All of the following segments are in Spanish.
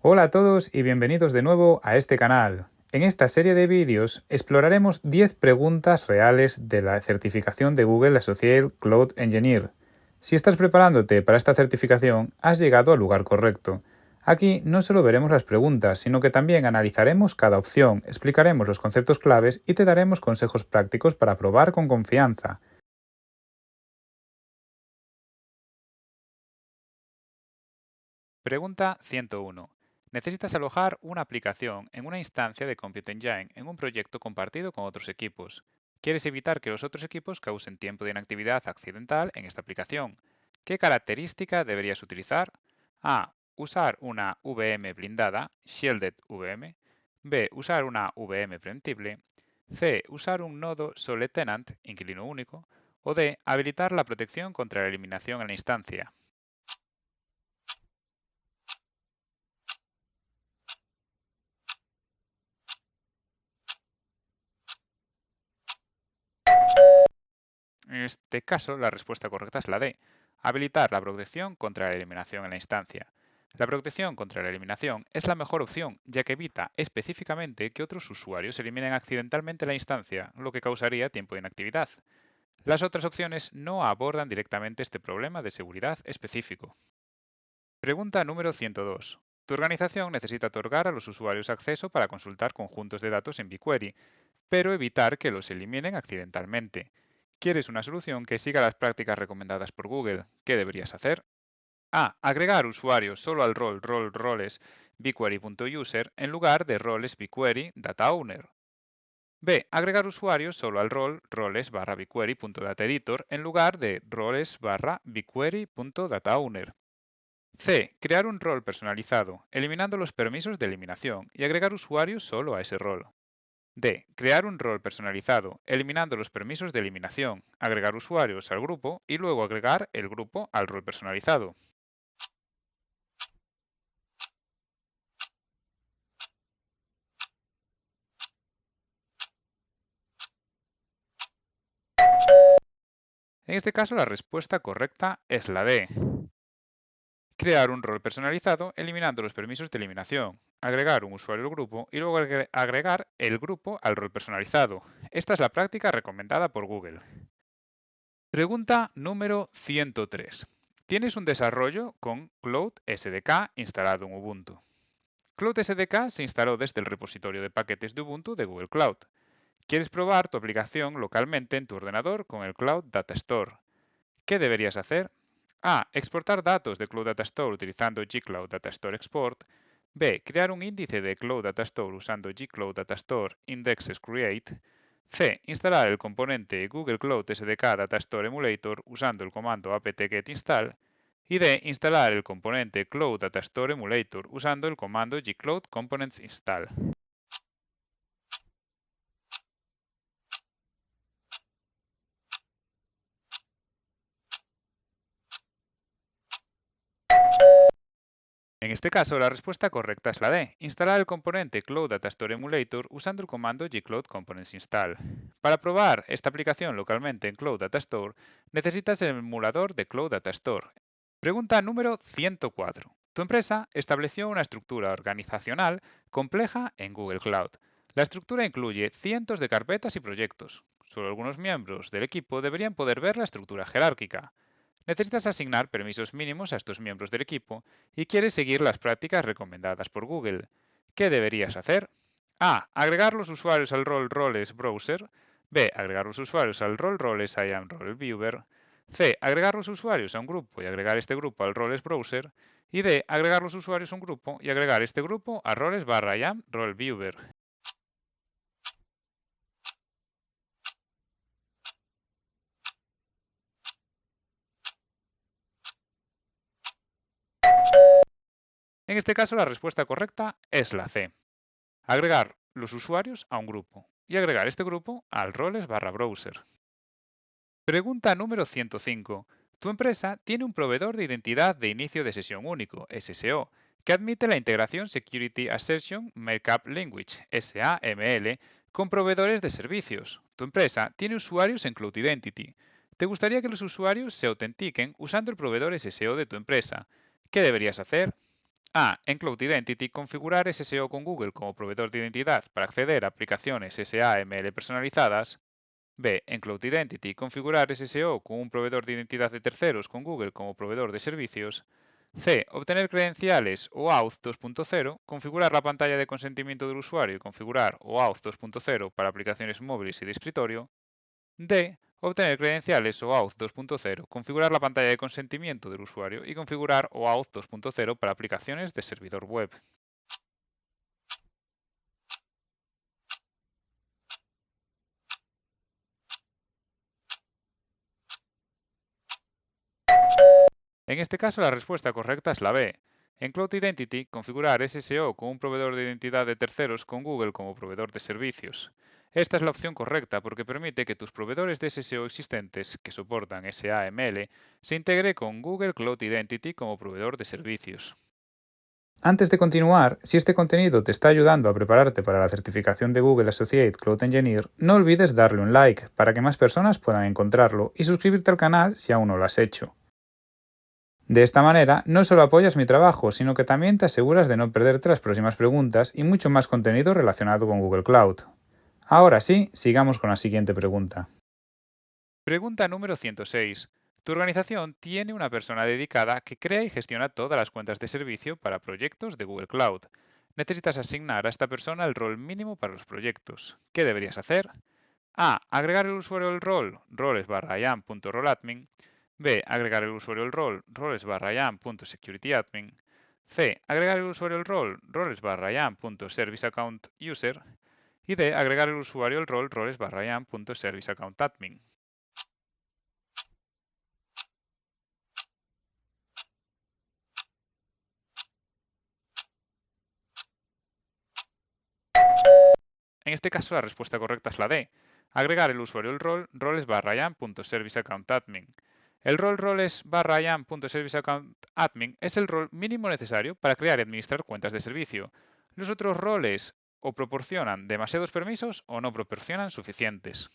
Hola a todos y bienvenidos de nuevo a este canal. En esta serie de vídeos exploraremos 10 preguntas reales de la certificación de Google Associate Cloud Engineer. Si estás preparándote para esta certificación, has llegado al lugar correcto. Aquí no solo veremos las preguntas, sino que también analizaremos cada opción, explicaremos los conceptos claves y te daremos consejos prácticos para probar con confianza. Pregunta 101. Necesitas alojar una aplicación en una instancia de Compute Engine en un proyecto compartido con otros equipos. Quieres evitar que los otros equipos causen tiempo de inactividad accidental en esta aplicación. ¿Qué característica deberías utilizar? A. Usar una VM blindada, Shielded VM. B. Usar una VM preemptible. C. Usar un nodo sole tenant, inquilino único. O D. Habilitar la protección contra la eliminación en la instancia. En este caso, la respuesta correcta es la D. Habilitar la protección contra la eliminación en la instancia. La protección contra la eliminación es la mejor opción, ya que evita específicamente que otros usuarios eliminen accidentalmente la instancia, lo que causaría tiempo de inactividad. Las otras opciones no abordan directamente este problema de seguridad específico. Pregunta número 102. Tu organización necesita otorgar a los usuarios acceso para consultar conjuntos de datos en BigQuery, pero evitar que los eliminen accidentalmente. ¿Quieres una solución que siga las prácticas recomendadas por Google? ¿Qué deberías hacer? A. Agregar usuarios solo al rol roles BigQuery.user en lugar de roles BigQuery Data Owner. B. Agregar usuarios solo al rol roles barra BigQuery.dataEditor en lugar de roles barra BigQuery.dataOwner. C. Crear un rol personalizado, eliminando los permisos de eliminación y agregar usuarios solo a ese rol. D. Crear un rol personalizado, eliminando los permisos de eliminación, agregar usuarios al grupo y luego agregar el grupo al rol personalizado. En este caso, la respuesta correcta es la D. Crear un rol personalizado, eliminando los permisos de eliminación, agregar un usuario al grupo y luego agregar el grupo al rol personalizado. Esta es la práctica recomendada por Google. Pregunta número 103. Tienes un desarrollo con Cloud SDK instalado en Ubuntu. Cloud SDK se instaló desde el repositorio de paquetes de Ubuntu de Google Cloud. Quieres probar tu aplicación localmente en tu ordenador con el Cloud Data Store. ¿Qué deberías hacer? A. Exportar datos de Cloud Data Store utilizando gCloud Data Store Export. B. Crear un índice de Cloud Data Store usando gCloud Data Store Indexes Create. C. Instalar el componente Google Cloud SDK Data Store Emulator usando el comando apt-get install. Y D. Instalar el componente Cloud Data Store Emulator usando el comando gcloud components install. En este caso, la respuesta correcta es la D. Instalar el componente Cloud Data Store Emulator usando el comando gcloud components install. Para probar esta aplicación localmente en Cloud Data Store, necesitas el emulador de Cloud Data Store. Pregunta número 104. Tu empresa estableció una estructura organizacional compleja en Google Cloud. La estructura incluye cientos de carpetas y proyectos. Solo algunos miembros del equipo deberían poder ver la estructura jerárquica. Necesitas asignar permisos mínimos a estos miembros del equipo y quieres seguir las prácticas recomendadas por Google. ¿Qué deberías hacer? A. Agregar los usuarios al rol roles browser. B. Agregar los usuarios al rol roles IAM role viewer. C. Agregar los usuarios a un grupo y agregar este grupo al roles browser. Y D. Agregar los usuarios a un grupo y agregar este grupo a roles barra IAM role viewer. En este caso, la respuesta correcta es la C. Agregar los usuarios a un grupo y agregar este grupo al roles barra browser. Pregunta número 105. Tu empresa tiene un proveedor de identidad de inicio de sesión único, SSO, que admite la integración Security Assertion Markup Language, SAML, con proveedores de servicios. Tu empresa tiene usuarios en Cloud Identity. ¿Te gustaría que los usuarios se autentiquen usando el proveedor SSO de tu empresa? ¿Qué deberías hacer? A. En Cloud Identity, configurar SSO con Google como proveedor de identidad para acceder a aplicaciones SAML personalizadas. B. En Cloud Identity, configurar SSO con un proveedor de identidad de terceros con Google como proveedor de servicios. C. Obtener credenciales o Auth 2.0, configurar la pantalla de consentimiento del usuario y configurar OAuth 2.0 para aplicaciones móviles y de escritorio. D. Obtener credenciales OAuth 2.0, configurar la pantalla de consentimiento del usuario y configurar OAuth 2.0 para aplicaciones de servidor web. En este caso, la respuesta correcta es la B. En Cloud Identity, configurar SSO con un proveedor de identidad de terceros con Google como proveedor de servicios. Esta es la opción correcta porque permite que tus proveedores de SSO existentes que soportan SAML se integre con Google Cloud Identity como proveedor de servicios. Antes de continuar, si este contenido te está ayudando a prepararte para la certificación de Google Associate Cloud Engineer, no olvides darle un like para que más personas puedan encontrarlo y suscribirte al canal si aún no lo has hecho. De esta manera, no solo apoyas mi trabajo, sino que también te aseguras de no perderte las próximas preguntas y mucho más contenido relacionado con Google Cloud. Ahora sí, sigamos con la siguiente pregunta. Pregunta número 106. Tu organización tiene una persona dedicada que crea y gestiona todas las cuentas de servicio para proyectos de Google Cloud. Necesitas asignar a esta persona el rol mínimo para los proyectos. ¿Qué deberías hacer? A. Agregar el usuario al rol roles/iam.roleadmin. B. Agregar el usuario al rol roles/iam.securityadmin. C. Agregar el usuario al rol roles/iam.serviceaccount_user. Y D. Agregar el usuario al rol roles/iam.serviceaccount_admin. En este caso, la respuesta correcta es la D. Agregar el usuario al rol roles/iam.serviceaccount_admin. El rol roles/iam.serviceaccount_admin es el rol mínimo necesario para crear y administrar cuentas de servicio. Los otros roles o proporcionan demasiados permisos o no proporcionan suficientes.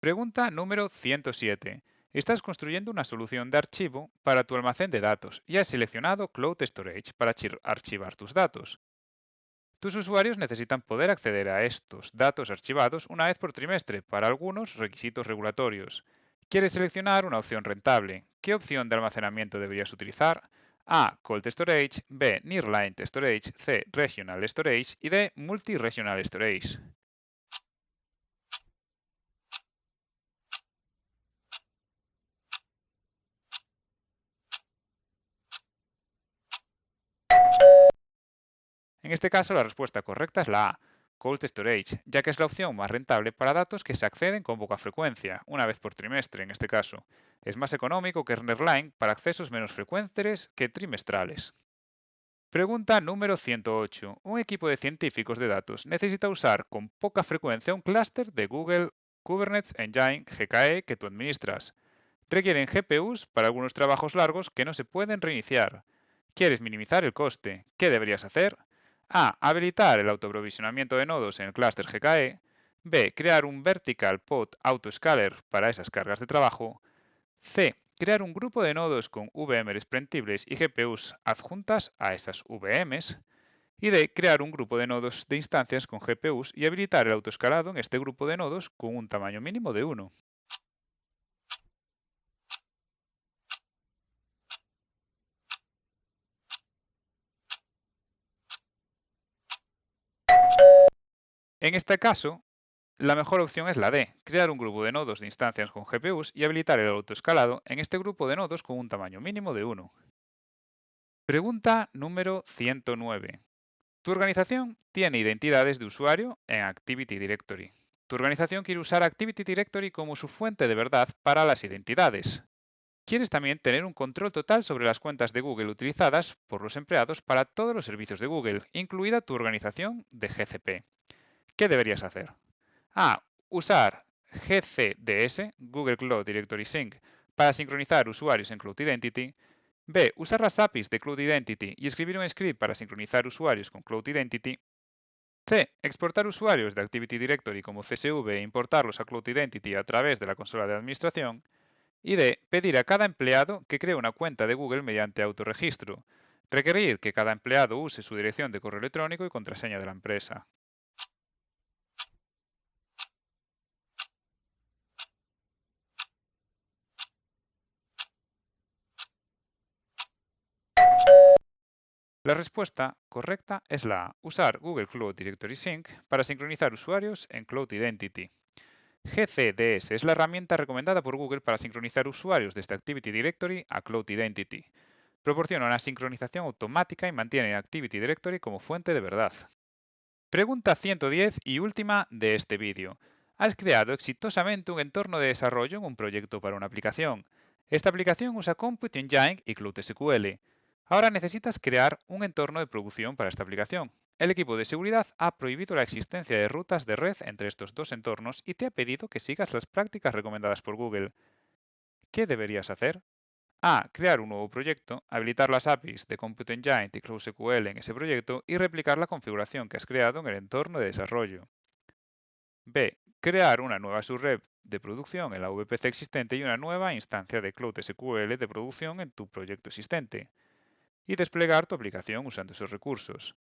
Pregunta número 107. Estás construyendo una solución de archivo para tu almacén de datos y has seleccionado Cloud Storage para archivar tus datos. Tus usuarios necesitan poder acceder a estos datos archivados una vez por trimestre para algunos requisitos regulatorios. ¿Quieres seleccionar una opción rentable? ¿Qué opción de almacenamiento deberías utilizar? A. Cold Storage, B. Nearline Storage, C. Regional Storage y D. Multi-Regional Storage. En este caso, la respuesta correcta es la A, Cold Storage, ya que es la opción más rentable para datos que se acceden con poca frecuencia, una vez por trimestre en este caso. Es más económico que Nearline para accesos menos frecuentes que trimestrales. Pregunta número 108. Un equipo de científicos de datos necesita usar con poca frecuencia un clúster de Google Kubernetes Engine GKE que tú administras. Requieren GPUs para algunos trabajos largos que no se pueden reiniciar. ¿Quieres minimizar el coste? ¿Qué deberías hacer? A. Habilitar el autoprovisionamiento de nodos en el clúster GKE. B. Crear un Vertical Pod Autoscaler para esas cargas de trabajo. C. Crear un grupo de nodos con VMs preemptibles y GPUs adjuntas a esas VMs. Y D. Crear un grupo de nodos de instancias con GPUs y habilitar el autoescalado en este grupo de nodos con un tamaño mínimo de 1. En este caso, la mejor opción es la D, crear un grupo de nodos de instancias con GPUs y habilitar el autoescalado en este grupo de nodos con un tamaño mínimo de 1. Pregunta número 109. Tu organización tiene identidades de usuario en Activity Directory. Tu organización quiere usar Activity Directory como su fuente de verdad para las identidades. Quieres también tener un control total sobre las cuentas de Google utilizadas por los empleados para todos los servicios de Google, incluida tu organización de GCP. ¿Qué deberías hacer? A. Usar GCDS, Google Cloud Directory Sync, para sincronizar usuarios en Cloud Identity. B. Usar las APIs de Cloud Identity y escribir un script para sincronizar usuarios con Cloud Identity. C. Exportar usuarios de Activity Directory como CSV e importarlos a Cloud Identity a través de la consola de administración. Y D. Pedir a cada empleado que cree una cuenta de Google mediante autorregistro. Requerir que cada empleado use su dirección de correo electrónico y contraseña de la empresa. La respuesta correcta es la A. Usar Google Cloud Directory Sync para sincronizar usuarios en Cloud Identity. GCDS es la herramienta recomendada por Google para sincronizar usuarios desde Activity Directory a Cloud Identity. Proporciona una sincronización automática y mantiene Activity Directory como fuente de verdad. Pregunta 110 y última de este vídeo. Has creado exitosamente un entorno de desarrollo en un proyecto para una aplicación. Esta aplicación usa Compute Engine y Cloud SQL. Ahora necesitas crear un entorno de producción para esta aplicación. El equipo de seguridad ha prohibido la existencia de rutas de red entre estos dos entornos y te ha pedido que sigas las prácticas recomendadas por Google. ¿Qué deberías hacer? A. Crear un nuevo proyecto, habilitar las APIs de Compute Engine y Cloud SQL en ese proyecto y replicar la configuración que has creado en el entorno de desarrollo. B. Crear una nueva subred de producción en la VPC existente y una nueva instancia de Cloud SQL de producción en tu proyecto existente. Y desplegar tu aplicación usando esos recursos.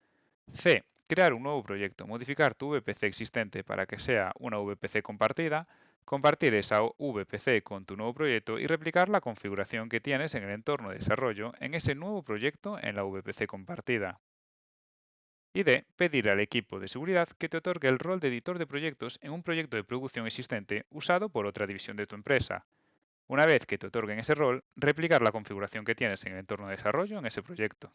C. Crear un nuevo proyecto, modificar tu VPC existente para que sea una VPC compartida, compartir esa VPC con tu nuevo proyecto y replicar la configuración que tienes en el entorno de desarrollo en ese nuevo proyecto en la VPC compartida. Y D. Pedir al equipo de seguridad que te otorgue el rol de editor de proyectos en un proyecto de producción existente usado por otra división de tu empresa. Una vez que te otorguen ese rol, replicar la configuración que tienes en el entorno de desarrollo en ese proyecto.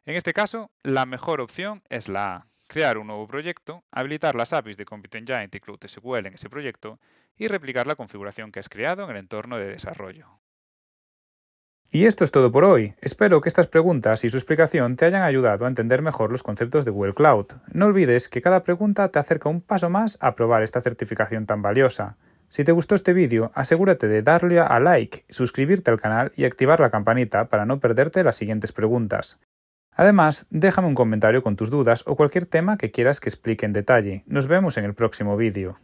En este caso, la mejor opción es la A. Crear un nuevo proyecto, habilitar las APIs de Compute Engine y Cloud SQL en ese proyecto y replicar la configuración que has creado en el entorno de desarrollo. Y esto es todo por hoy. Espero que estas preguntas y su explicación te hayan ayudado a entender mejor los conceptos de Google Cloud. No olvides que cada pregunta te acerca un paso más a probar esta certificación tan valiosa. Si te gustó este vídeo, asegúrate de darle a like, suscribirte al canal y activar la campanita para no perderte las siguientes preguntas. Además, déjame un comentario con tus dudas o cualquier tema que quieras que explique en detalle. Nos vemos en el próximo vídeo.